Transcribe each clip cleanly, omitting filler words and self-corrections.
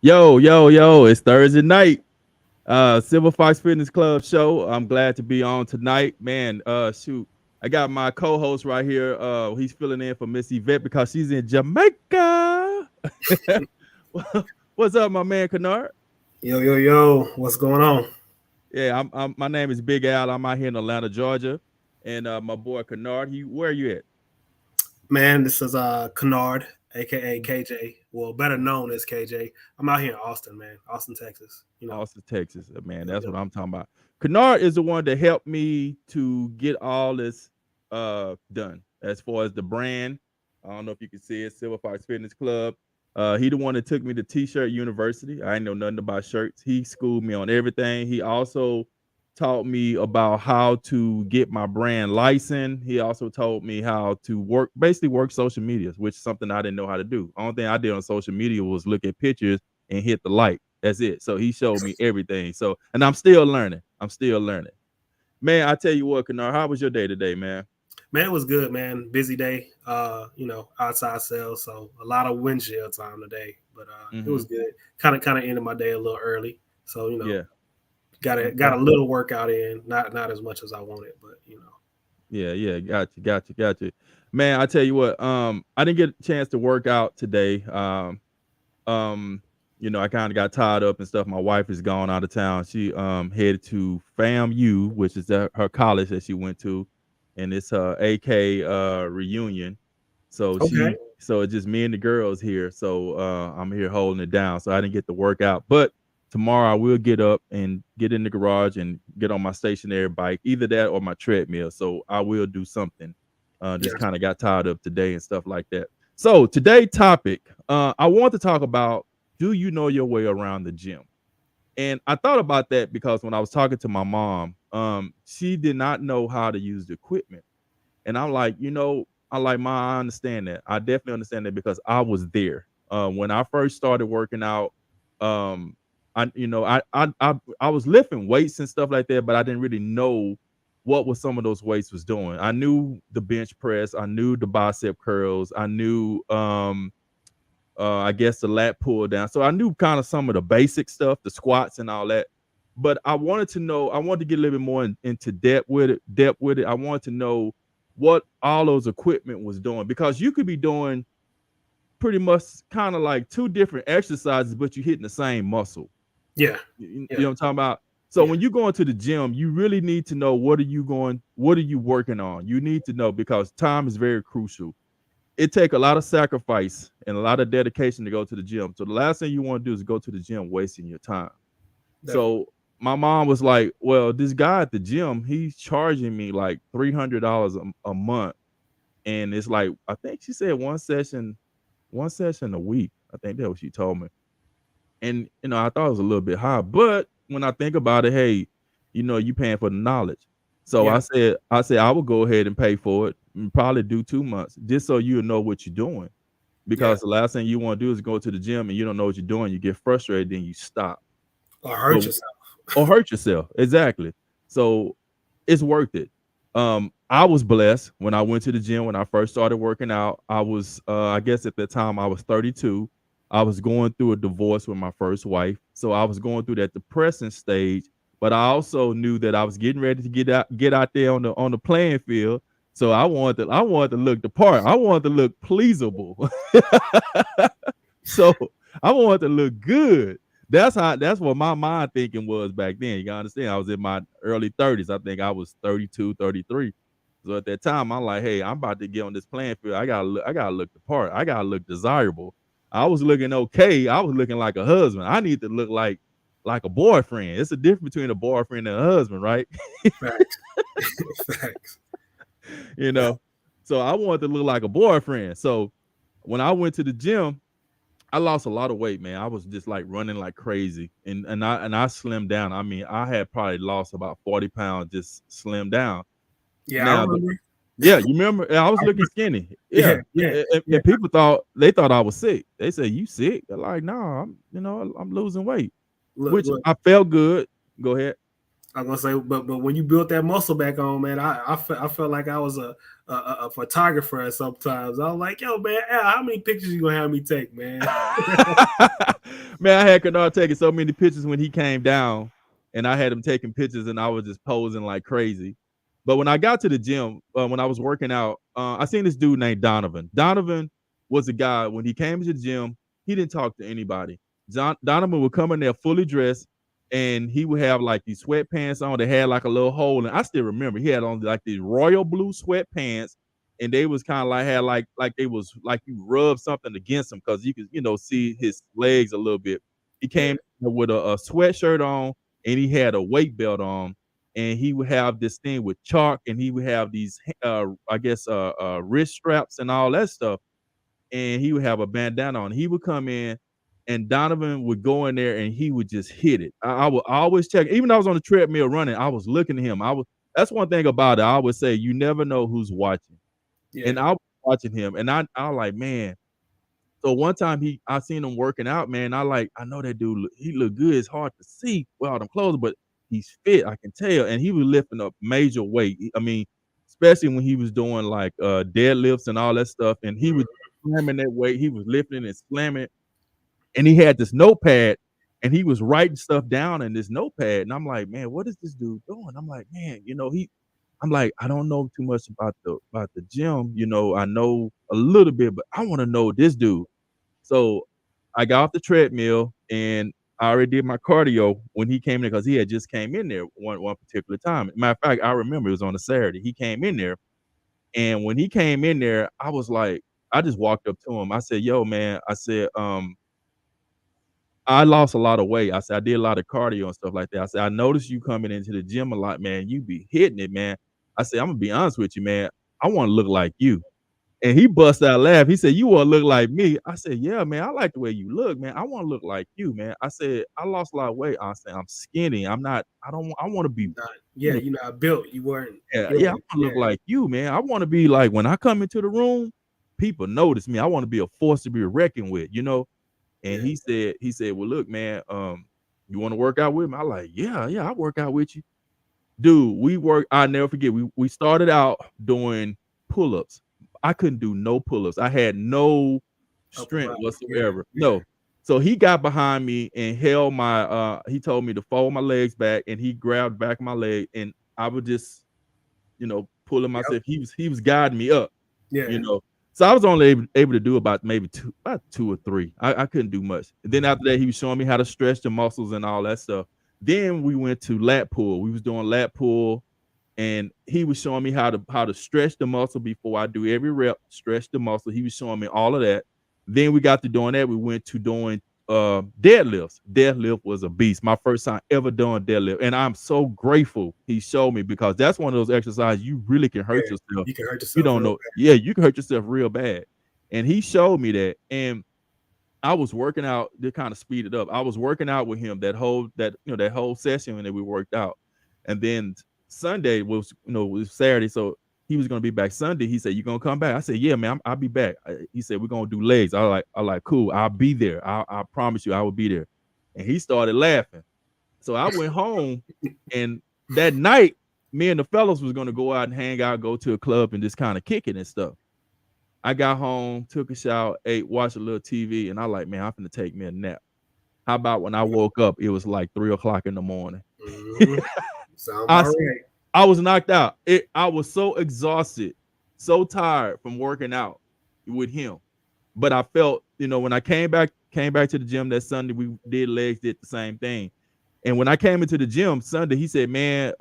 Yo, it's Thursday night. Silver Fox Fitness Club show. I'm glad to be on tonight. Man, shoot. I got my co-host right here. He's filling in for Miss Yvette because she's in Jamaica. What's up, my man Kennard? Yo, what's going on? Yeah, my name is Big Al. I'm out here in Atlanta, Georgia. And my boy Kennard, where are you at? Man, this is Kennard, aka KJ. Well, better known as KJ. I'm out here in Austin, man. Austin, Texas. Austin, Texas. Man, Yep, that's yep. what I'm talking about. Kennard is the one that helped me to get all this done as far as the brand. I don't know if you can see it, Silver Fox Fitness Club. He the one that took me to T-shirt University. I ain't know nothing about shirts. He schooled me on everything. He also taught me about how to get my brand licensed. He also told me how to basically work social media, which is something I didn't know how to do. Only thing I did on social media was look at pictures and hit the like. That's it. So he showed me everything. So, and I'm still learning. Man, I tell you what, Kennard, how was your day today, man? Man, it was good, man. Busy day. Outside sales, so a lot of windshield time today. But it Mm-hmm. was good. Kind of ended my day a little early. So Yeah. got Okay. a little workout in. Not as much as I wanted, but. Yeah. Got you. Man, I tell you what, I didn't get a chance to work out today. Um, I kind of got tied up and stuff. My wife is gone out of town. She headed to FAMU, which is her college that she went to, and it's her AK reunion. So Okay. it's just me and the girls here. So I'm here holding it down. So I didn't get to work out, but tomorrow I will get up and get in the garage and get on my stationary bike, either that or my treadmill. So I will do something. Just Gotcha. kind of got tied up today and stuff like that. So today topic, I want to talk about, do you know your way around the gym? And I thought about that because when I was talking to my mom, she did not know how to use the equipment. And I'm like, I like, Ma, I understand that. I definitely understand that because I was there. When I first started working out, um, I was lifting weights and stuff like that, but I didn't really know what was some of those weights was doing. I knew the bench press, I knew the bicep curls, I knew I guess the lat pull down. So I knew kind of some of the basic stuff, the squats and all that. But I wanted to get a little bit more into depth with it. I wanted to know what all those equipment was doing because you could be doing pretty much kind of like two different exercises, but you're hitting the same muscle. Yeah. You Yeah. know what I'm talking about? So Yeah. when you go into the gym, you really need to know what are you working on? You need to know because time is very crucial. It take a lot of sacrifice and a lot of dedication to go to the gym. So the last thing you want to do is go to the gym wasting your time. Definitely. So my mom was like, "Well, this guy at the gym, he's charging me like $300 a month, and it's like I think she said one session a week. I think that's what she told me. And I thought it was a little bit high, but when I think about it, hey, you paying for the knowledge. So Yeah. I said I would go ahead and pay for it and probably do 2 months just so you know what you're doing. Yeah. Because the last thing you want to do is go to the gym and you don't know what you're doing. You get frustrated, then you stop. Or hurt But yourself. or hurt yourself. Exactly. So it's worth it. I was blessed when I went to the gym when I first started working out. I was I guess at the time I was 32. I was going through a divorce with my first wife. So I was going through that depressing stage, but I also knew that I was getting ready to get out there on the playing field. So I wanted to look the part. I wanted to look pleasable. So I wanted to look good. That's what my mind thinking was back then. You gotta understand, I was in my early 30s. I think I was 32, 33. So at that time, I'm like, hey, I'm about to get on this playing field. I gotta look the part. I gotta look desirable. I was looking okay. I was looking like a husband. I need to look like a boyfriend. It's a difference between a boyfriend and a husband, right? Facts. Facts. you Yeah. know. So I wanted to look like a boyfriend. So when I went to the gym, I lost a lot of weight, man. I was just like running like crazy, and I slimmed down. I mean, I had probably lost about 40 pounds, just slimmed down. Yeah, I Now, remember. yeah, you remember? Yeah, I was looking skinny. Yeah, Yeah, yeah, yeah. and people thought I was sick. They said, "You sick?" They're like, "No, I'm losing weight," Look, which look. I felt good. Go ahead. I'm gonna say, but when you built that muscle back on, man, I felt like I was a photographer. Sometimes I was like, yo, man, Al, how many pictures you gonna have me take, man? Man, I had Kennard taking so many pictures when he came down, and I had him taking pictures, and I was just posing like crazy. But when I got to the gym, when I was working out, I seen this dude named Donovan. Donovan was a guy, when he came to the gym, he didn't talk to anybody. Donovan would come in there fully dressed, and he would have like these sweatpants on that had like a little hole. And I still remember he had on like these royal blue sweatpants, and they was kind of like had like they was like you rub something against him because you could see his legs a little bit. He came with a sweatshirt on, and he had a weight belt on, and he would have this thing with chalk, and he would have these I guess wrist straps and all that stuff, and he would have a bandana on. He would come in, and Donovan would go in there, and he would just hit it. I would always check, even though I was on the treadmill running, I was looking at him. That's one thing about it. I would say you never know who's watching. Yeah. And I was watching him, and I was like, man. So one time I seen him working out, man. I know that dude. He look good. It's hard to see with all them clothes, but he's fit. I can tell. And he was lifting up major weight. I mean, especially when he was doing like deadlifts and all that stuff. And he was slamming that weight. He was lifting and slamming. And he had this notepad, and he was writing stuff down in this notepad. And I'm like, man, what is this dude doing? I'm like, man, I'm like, I don't know too much about the gym. I know a little bit, but I want to know this dude. So I got off the treadmill, and I already did my cardio when he came in, because he had just came in there one particular time. Matter of fact, I remember it was on a Saturday. He came in there, and when he came in there, I was like, I just walked up to him. I said, yo, man, I said, I lost a lot of weight. I said, I did a lot of cardio and stuff like that. I said, I noticed you coming into the gym a lot, man. You be hitting it, man. I said, I'm gonna be honest with you, man. I want to look like you. And he bust out laughing. He said, you want to look like me? I said, yeah, man. I like the way you look, man. I want to look like you, man. I said, I lost a lot of weight. I said, I'm skinny. I want to be. Yeah, you're not built. You weren't. Yeah, I want to look like you, man. I want to be like, when I come into the room, people notice me. I want to be a force to be reckoned with, And he said, well, look, man, you want to work out with me? I like, yeah, I work out with you. Dude, I'll never forget. We started out doing pull-ups. I couldn't do no pull-ups. I had no strength whatsoever. Yeah. No. So he got behind me and held he told me to fold my legs back, and he grabbed back my leg, and I would just, pulling myself. He was guiding me up. Yeah. So I was only able to do about two or three. I couldn't do much. And then after that, he was showing me how to stretch the muscles and all that stuff. Then we went to lat pull. We was doing lat pull, and he was showing me how to stretch the muscle before I do every rep. Stretch the muscle. He was showing me all of that. Then we got to doing that. We went to doing deadlifts. Deadlift was a beast. My first time ever doing deadlift, and I'm so grateful he showed me, because that's one of those exercises you really can hurt yourself. You can hurt yourself. You don't know. Bad. Yeah, you can hurt yourself real bad. And he showed me that, and I was working out to kind of speed it up. I was working out with him that whole session that we worked out, and then Sunday was Saturday, so he was gonna be back Sunday. He said, "You gonna come back?" I said, "Yeah, man, I'll be back." He said, "We're gonna do legs." I like, cool. I'll be there. I promise you, I will be there. And he started laughing. So I went home, and that night, me and the fellas was gonna go out and hang out, go to a club, and just kind of kick it and stuff. I got home, took a shower, ate, watched a little TV, and I like, man, I'm finna take me a nap. How about when I woke up, it was like 3:00 in the morning. Mm-hmm. I was knocked out. I was so exhausted, so tired from working out with him. But I felt, when I came back to the gym that Sunday, we did legs, did the same thing. And when I came into the gym Sunday, he said, man,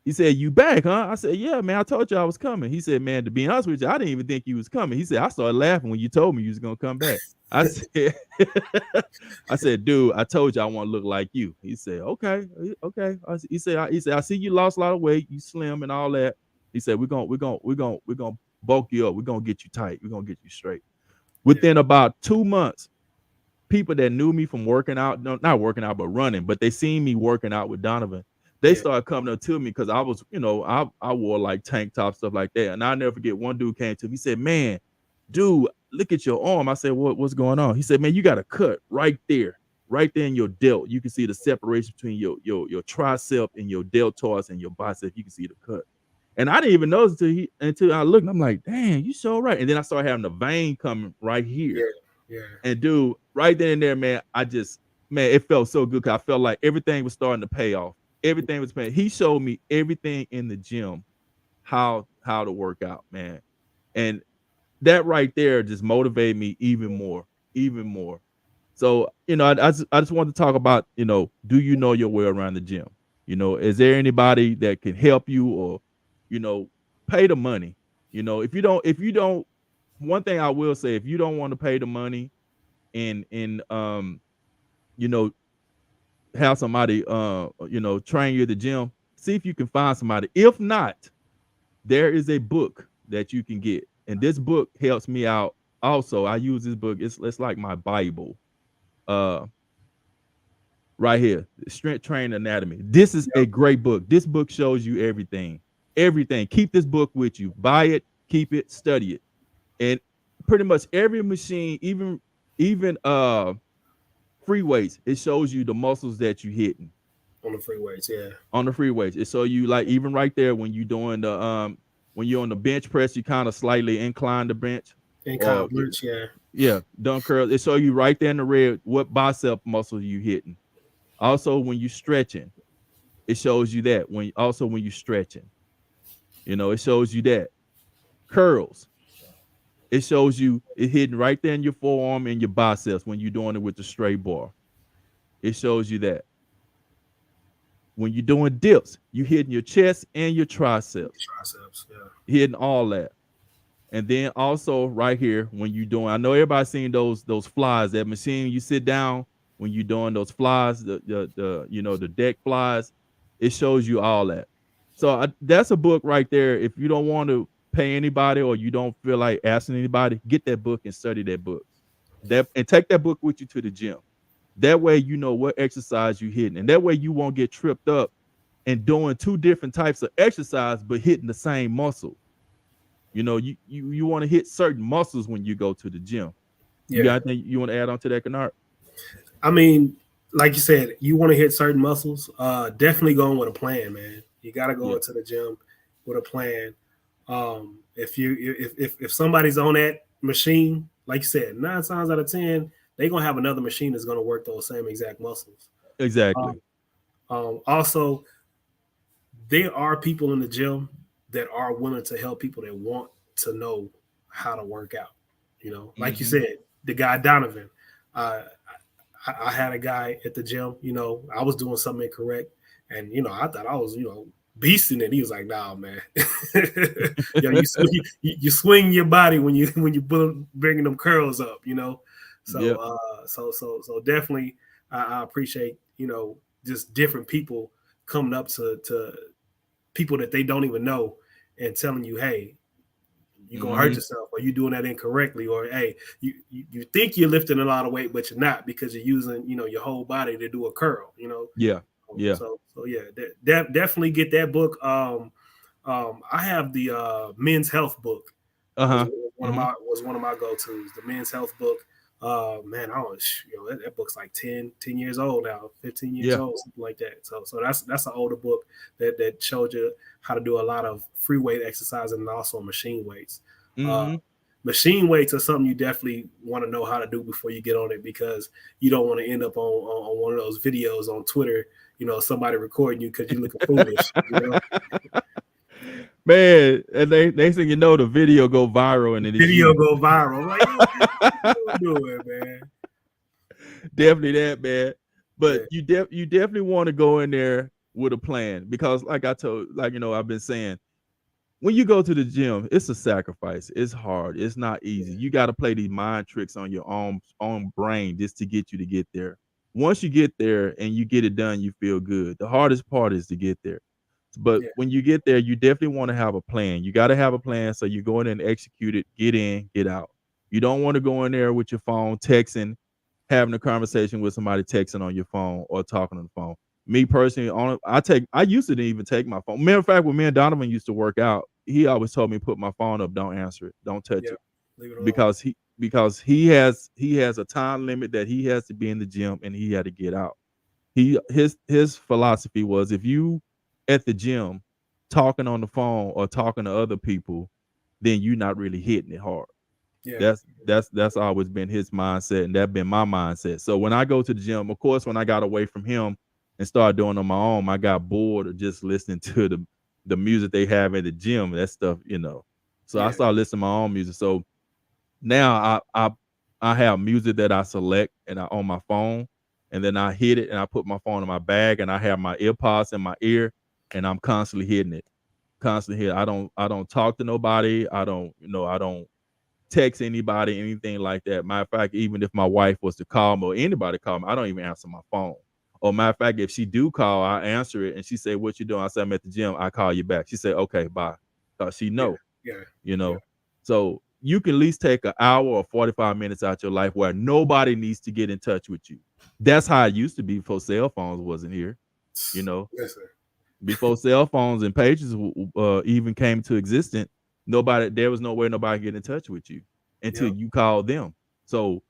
he said, you back, huh? I said, yeah, man, I told you I was coming. He said, man, to be honest with you, I didn't even think you was coming. He said, I started laughing when you told me you was going to come back. I said, dude, I told you I want to look like you. He said, okay. He said, I see you lost a lot of weight, you slim and all that. He said, we're gonna bulk you up. We're gonna get you tight. We're gonna get you straight. Within about 2 months, people that knew me from working out, not working out, but running, but they seen me working out with Donovan. They started coming up to me, because I was, I wore like tank top, stuff like that. And I'll never forget, one dude came to me. He said, man, dude, look at your arm. I said, what's going on? He said, man, you got a cut right there. right there in your delt. You can see the separation between your tricep and your deltoids and your bicep. You can see the cut. And I didn't even notice until I looked. And I'm like, dang, you so right. And then I started having the vein coming right here. Yeah, yeah. And dude, right then and there, man, man, it felt so good because I felt like everything was starting to pay off. Everything was paying. He showed me everything in the gym, how to work out, man. And that right there just motivated me even more, even more. So, I just wanted to talk about, do you know your way around the gym? Is there anybody that can help you, or, pay the money? If you don't, one thing I will say, if you don't want to pay the money and you know, have somebody train you at the gym, see if you can find somebody. If not, there is a book that you can get. And this book helps me out. Also, I use this book. It's like my Bible. Right here, Strength Training Anatomy. This is a great book. This book shows you everything. Everything. Keep this book with you. Buy it, keep it, study it. And pretty much every machine, even free weights, it shows you the muscles that you're hitting. On the free weights, yeah. On the free weights. It show you, like, even right there when you're doing the when you're on the bench press, you kind of slightly incline the bench. Incline bench, yeah. Yeah, dumb curls. It show you right there in the red what bicep muscle you hitting. Also, when you're stretching, it shows you that. When you're stretching, it shows you that. Curls, it shows you it hitting right there in your forearm and your biceps when you're doing it with the straight bar. It shows you that. When you're doing dips, you hitting your chest and your triceps. Triceps, yeah. Hitting all that. And then also right here, when you're doing, I know everybody's seen those flies, that machine you sit down when you're doing those flies, the deck flies, it shows you all that. So that's a book right there. If you don't want to pay anybody, or you don't feel like asking anybody, get that book and study that book. And take that book with you to the gym. That way you know what exercise you're hitting. And that way you won't get tripped up and doing two different types of exercise, but hitting the same muscle. You want to hit certain muscles when you go to the gym. Yeah. You got anything you want to add on to that, Kennard? I mean, like you said, you want to hit certain muscles. Definitely going with a plan, man. You got to go into the gym with a plan. If somebody's on that machine, like you said, 9 times out of 10, they're gonna have another machine that's gonna work those same exact muscles. Exactly. Also, there are people in the gym that are willing to help people that want to know how to work out. Like you said, the guy Donovan. I had a guy at the gym. I was doing something incorrect, and I thought I was beasting it. He was like, "Nah, man, you swing your body when you bringing them curls up." So definitely, I appreciate just different people coming up to people that they don't even know and telling you, "Hey, you're gonna hurt yourself, or you're doing that incorrectly," or "Hey, you think you're lifting a lot of weight, but you're not, because you're using your whole body to do a curl." Yeah. So yeah, definitely get that book. I have the Men's Health book. Was one of my go-tos. The Men's Health book. Man, that book's like 10 years old now, 15 years old, something like that. So that's an older book that showed you how to do a lot of free weight exercise and also machine weights. Machine weights are something you definitely want to know how to do before you get on it, because you don't want to end up on one of those videos on Twitter, somebody recording you because you're looking foolish. Man, and next thing you know, the video go viral, and go viral. Like, what you doing, man? Definitely that, man. But you definitely want to go in there with a plan, because like I told, I've been saying, when you go to the gym, it's a sacrifice. It's hard. It's not easy. You got to play these mind tricks on your own brain just to get you to get there. Once you get there and you get it done, you feel good. The hardest part is to get there. But when you get there, you definitely want to have a plan. You got to have a plan, so you go in and execute it, get in, get out. You don't want to go in there with your phone, texting, having a conversation with somebody, texting on your phone or talking on the phone. Me personally, I used to even take my phone. Matter of fact, when me and Donovan used to work out, he always told me, put my phone up, don't answer it, don't touch it, because because he has a time limit that he has to be in the gym and he had to get out. His philosophy was, if you at the gym talking on the phone or talking to other people, then you're not really hitting it hard. Yeah. That's always been his mindset, and that's been my mindset. So when I go to the gym, of course, when I got away from him and started doing on my own, I got bored of just listening to the music they have at the gym, that stuff, you know. So I started listening to my own music. So now I have music that I select and I on my phone, and then I hit it and I put my phone in my bag and I have my earpods in my ear and I'm constantly hitting it. Constantly hit. I don't talk to nobody. I don't text anybody, anything like that. Matter of fact, even if my wife was to call me or anybody call me, I don't even answer my phone. Or matter of fact, if she do call, I answer it and she say, "What you doing?" I say, "I'm at the gym." I call you back. She say, "Okay, bye." Cause she know, you know. So you can at least take an hour or 45 minutes out your life where nobody needs to get in touch with you. That's how it used to be before cell phones wasn't here, you know. Yes, sir. Before cell phones and pages even came to existence, there was no way nobody get in touch with you until you call them. So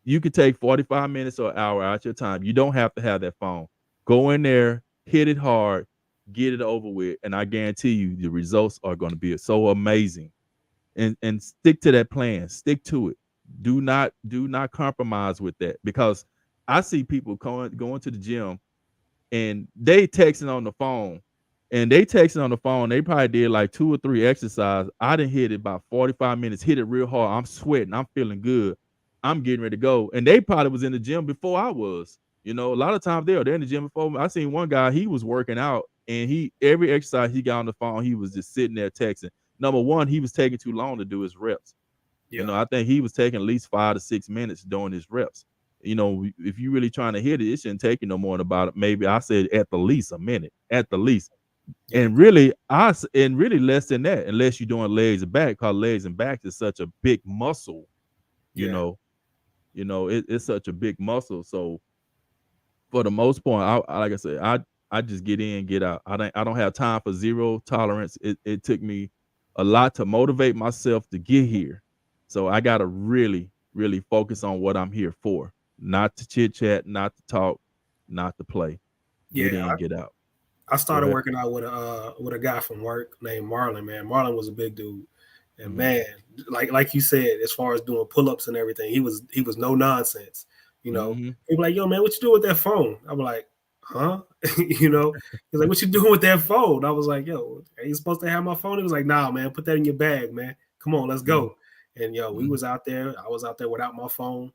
you could take 45 minutes or an hour out your time. You don't have to have that phone. Go in there, hit it hard, get it over with, and I guarantee you the results are going to be so amazing. And stick to that plan. Stick to it. Do not compromise with that, because I see people going to the gym and they texting on the phone. And they texting on the phone. They probably did like 2 or 3 exercises. I didn't hit it about 45 minutes, hit it real hard. I'm sweating. I'm feeling good. I'm getting ready to go. And they probably was in the gym before I was. You know, a lot of times they're in the gym before me. I seen one guy, he was working out and every exercise he got on the phone, he was just sitting there texting. Number one, he was taking too long to do his reps. You know, I think he was taking at least 5 to 6 minutes doing his reps. You know, if you really trying to hit it, it shouldn't take you no more than about, maybe I said at the least a minute, at the least. And really less than that, unless you're doing legs and back, because legs and back is such a big muscle. You know, it's such a big muscle. So for the most part, like I said, I just get in, get out. I don't have time for zero tolerance. It took me a lot to motivate myself to get here. So I gotta really, really focus on what I'm here for. Not to chit chat, not to talk, not to play. Get in, get out. I started working out with a guy from work named Marlon. Man, Marlon was a big dude, and man, like you said, as far as doing pull-ups and everything, he was no nonsense. You know, he'd be like, "Yo, man, what you doing with that phone?" I'm like, "Huh?" You know, he's like, "What you doing with that phone?" I was like, "Yo, are you supposed to have my phone?" He was like, "Nah, man, put that in your bag, man. Come on, let's go." And we was out there. I was out there without my phone,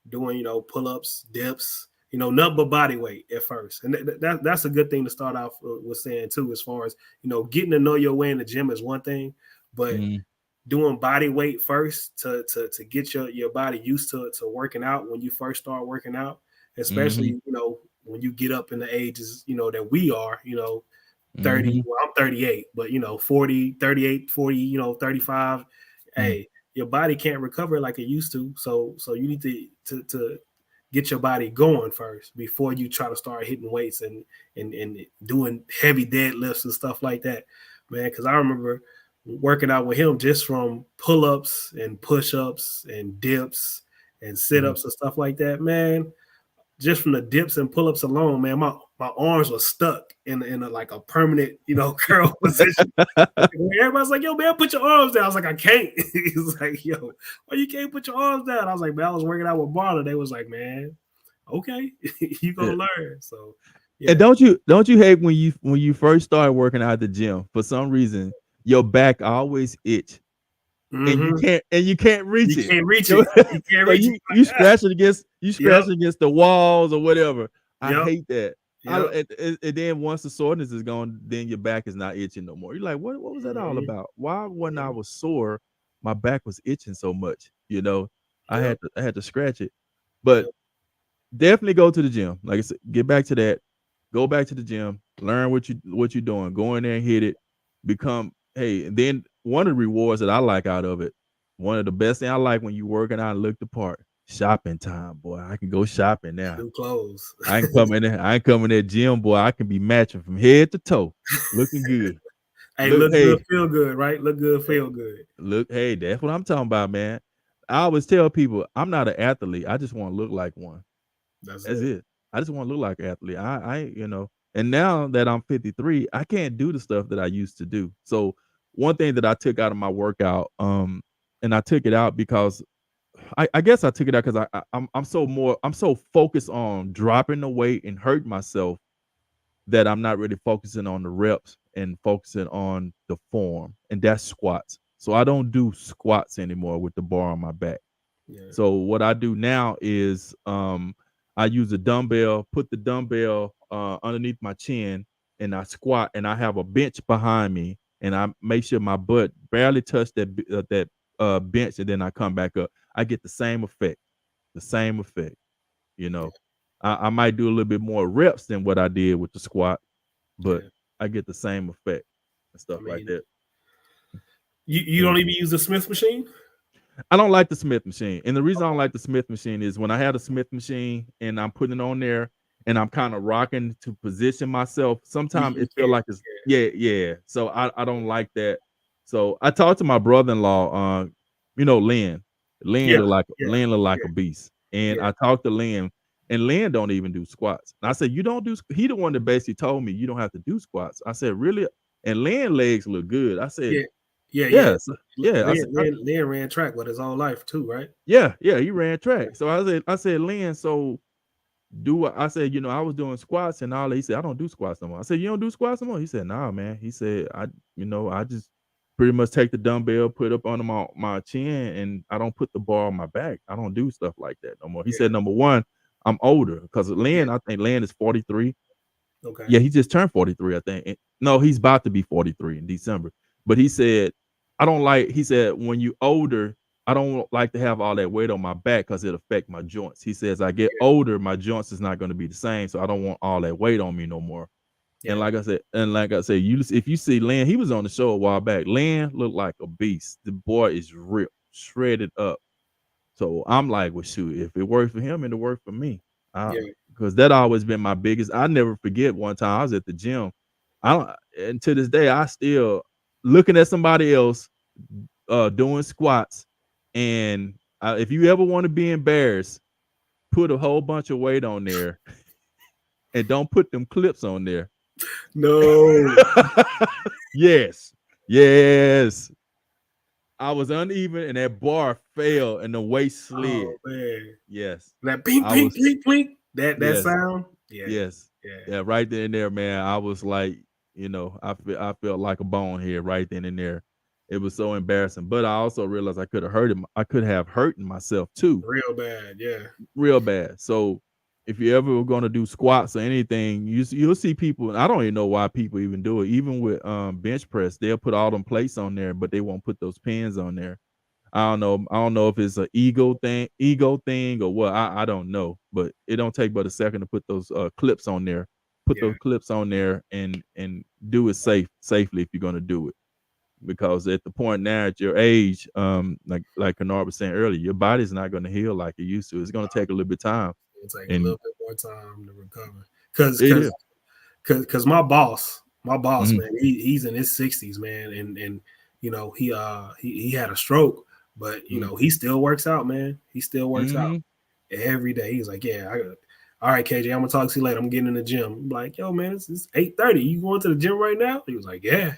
doing pull-ups, dips. Nothing but body weight at first. And that's a good thing to start off with saying too, as far as, getting to know your way in the gym is one thing, but doing body weight first to get your body used to working out when you first start working out, especially, when you get up in the ages, that we are, 30, well, I'm 38, but 40, 38, 40, 35, hey, your body can't recover like it used to. So you need to get your body going first before you try to start hitting weights and doing heavy deadlifts and stuff like that, man. Because I remember working out with him just from pull-ups and push-ups and dips and sit-ups and stuff like that, man. Just from the dips and pull-ups alone, man, my arms were stuck in like a permanent, curl position. Everybody's like, "Yo, man, put your arms down." I was like, "I can't." He's like, "Yo, why you can't put your arms down?" I was like, "Man, I was working out with Marlon." They was like, "Man, okay, you gonna learn." So, yeah. And don't you hate when you first start working out at the gym, for some reason your back always itch. And you can't reach it. You can't reach it. You can't reach it. You scratch it against the walls or whatever. I hate that. And then once the soreness is gone, then your back is not itching no more. You're like, what was that all about? Why when I was sore, my back was itching so much? I had to scratch it. But definitely go to the gym. Like I said, get back to that. Go back to the gym. Learn what you're doing. Go in there and hit it. And then one of the rewards that I like out of it, one of the best thing I like when you working out and look the part, shopping time, boy. I can go shopping now. New clothes. I ain't coming that gym, boy. I can be matching from head to toe, looking good. Look good, feel good, right? Look good, feel good. Hey, that's what I'm talking about, man. I always tell people I'm not an athlete. I just want to look like one. That's That's it. it. I just want to look like an athlete. And now that I'm 53, I can't do the stuff that I used to do. So one thing that I took out of my workout, and I took it out because I guess I took it out because I'm so focused on dropping the weight and hurting myself that I'm not really focusing on the reps and focusing on the form, and that's squats. So I don't do squats anymore with the bar on my back. Yeah. So what I do now is I use a dumbbell, put the dumbbell underneath my chin, and I squat, and I have a bench behind me, and I make sure my butt barely touch that bench, and then I come back up. I get the same effect, the same effect. You Yeah. know, I might do a little bit more reps than what I did with the squat, but Yeah. I get the same effect and I stuff like mean, that. you Yeah. don't even use the Smith machine? I don't like the Smith machine. And the reason I don't like the Smith machine is when I had a Smith machine and I'm putting it on there and I'm kind of rocking to position myself, sometimes You it feel can't. like it's yeah. So I don't like that. So I talked to my brother-in-law, Lynn. Yeah. Yeah. Lynn look like Yeah. a beast. And Yeah. I talked to Lynn, and Lynn don't even do squats. And I said, you don't do he the one that basically told me you don't have to do squats. I said, really? And Lynn legs look good. I said, Yeah. Yeah. Yeah. yes. Yeah. I said, Lynn ran track with his whole life too, right? yeah, he ran track. So I said, Lynn, so I said, I was doing squats and all that. He said, I don't do squats no more. I said, you don't do squats no more? He said, nah, man. He said, I just pretty much take the dumbbell, put up under my chin, and I don't put the bar on my back. I don't do stuff like that no more. He Yeah. said, number one, I'm older because Yeah. I think Lynn is 43. Okay. Yeah, he just turned 43, I think. No, he's about to be 43 in December. But he said, he said, when you older, I don't like to have all that weight on my back because it affect my joints. He says, I get Yeah. older, my joints is not going to be the same. So I don't want all that weight on me no more. And Yeah. like I said, if you see Lynn, he was on the show a while back. Lynn looked like a beast. The boy is ripped, shredded up. So I'm like, well, shoot, if it worked for him, it'll work for me. Yeah. Because that always been my biggest. I never forget one time I was at the gym. And to this day, I still looking at somebody else doing squats. And if you ever want to be embarrassed, put a whole bunch of weight on there and don't put them clips on there. No. Yes. Yes. I was uneven and that bar fell and the weight slid. Oh man. Yes. That pink, pink, pink, pink. That Yes. sound. Yeah. Yes. Yeah. Yeah. Right then and there, man. I was like, I felt like a bone here right then and there. It was so embarrassing. But I also realized I could have hurt myself too. Real bad. Yeah. Real bad. So if you ever were gonna do squats or anything, you'll see people, and I don't even know why people even do it. Even with bench press, they'll put all them plates on there, but they won't put those pins on there. I don't know if it's an ego thing or what. I don't know, but it don't take but a second to put those clips on there. Put Yeah. those clips on there and do it safely if you're gonna do it. Because at the point now at your age, like Kennard was saying earlier, your body's not gonna heal like it used to. It's gonna take a little bit of time. It'll take a And little bit more time to recover. it is. Cause my boss, Mhm. man, he's in his 60s, man, and he had a stroke, but he still works out, man. He still works out Mhm. every day. He's like, yeah, all right, KJ, I'm gonna talk to you later. I'm getting in the gym. I'm like, yo, man, it's 8:30. You going to the gym right now? He was like, yeah.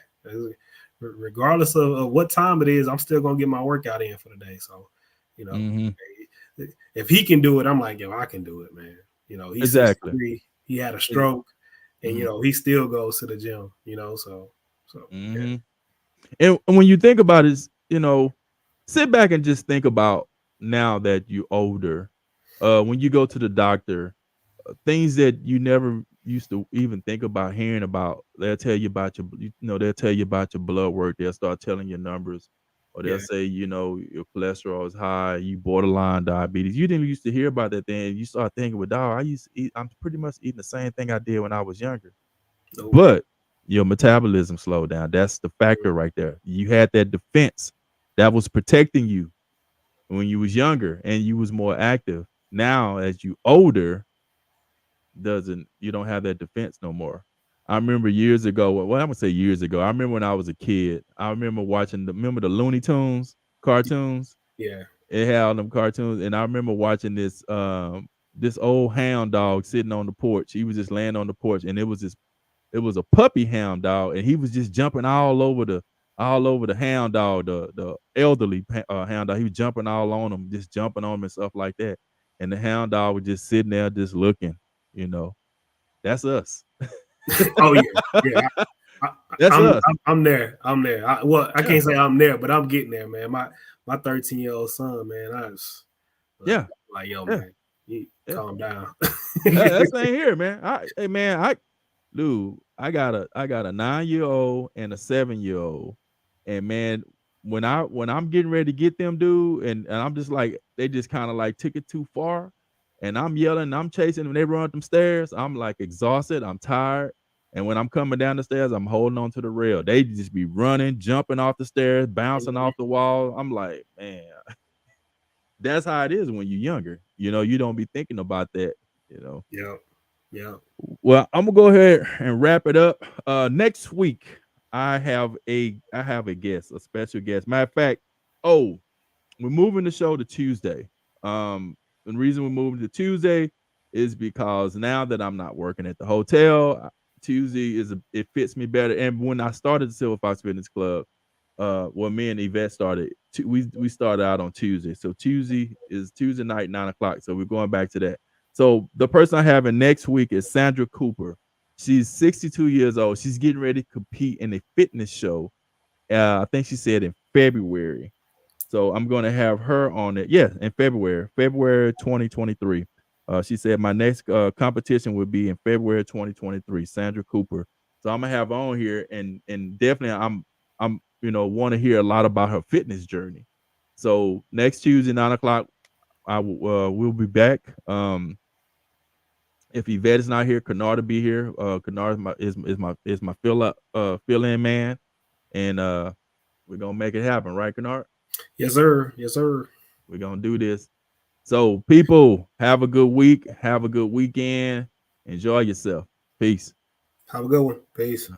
Regardless of what time it is, I'm still gonna get my workout in for the day. So, Mhm. if he can do it, I'm like, yo, I can do it, man. He's Exactly. 63. He had a Ex stroke, and Mhm. he still goes to the gym. So yeah. Mhm. And when you think about it, sit back and just think about now that you're older. When you go to the doctor, things that you never used to even think about hearing about, they'll tell you about they'll tell you about your blood work. They'll start telling you numbers, or they'll Yeah. say, your cholesterol is high, you borderline diabetes. You didn't used to hear about that thing. You start thinking, well, dog, I'm pretty much eating the same thing I did when I was younger. Nope. But your metabolism slowed down. That's the factor right there. You had that defense that was protecting you when you was younger and you was more active. Now, as you older, you don't have that defense no more. I remember years ago. Well, I'm gonna say years ago. I remember when I was a kid. I remember watching remember the Looney Tunes cartoons. Yeah. It had all them cartoons, and I remember watching this old hound dog sitting on the porch. He was just laying on the porch, and it was a puppy hound dog, and he was just jumping all over the hound dog, the elderly hound dog. He was jumping all on him, just jumping on him and stuff like that. And the hound dog was just sitting there, just looking. You know, that's us. Oh yeah, yeah. That's us. I'm there. I can't say I'm there, but I'm getting there, man. My 13-year-old son, man. I was like, yo, man, you calm down. That's ain't here, man. Dude, I got a 9-year-old and a 7-year-old, and man, when I'm getting ready to get them, dude, and I'm just like, they just kind of like took it too far, and I'm yelling, I'm chasing them, they run up them stairs. I'm like exhausted, I'm tired, and when I'm coming down the stairs, I'm holding on to the rail. They just be running, jumping off the stairs, bouncing off the wall. I'm like, man, that's how it is when you're younger. You know, you don't be thinking about that. You know. Yeah. Well, I'm gonna go ahead and wrap it up. Next week I have a guest, a special guest. Matter of fact, we're moving the show to Tuesday. The reason we're moving to Tuesday is because now that I'm not working at the hotel, Tuesday it fits me better. And when I started the Silver Fox Fitness Club, me and Yvette started. We started out on Tuesday, so Tuesday night 9:00. So we're going back to that. So the person I have in next week is Sandra Cooper. She's 62 years old. She's getting ready to compete in a fitness show. I think she said in February. So I'm going to have her on it. Yeah, in February 2023. She said my next competition will be in February 2023. Sandra Cooper. So I'm gonna have her on here, and definitely I'm want to hear a lot about her fitness journey. So next Tuesday 9:00, we'll be back. If Yvette is not here, Kennard will be here. Kennard is my fill in man, and we're gonna make it happen, right, Kennard? Yes, sir. We're gonna do this. So, people, have a good week. Have a good weekend. Enjoy yourself. Peace. Have a good one. Peace.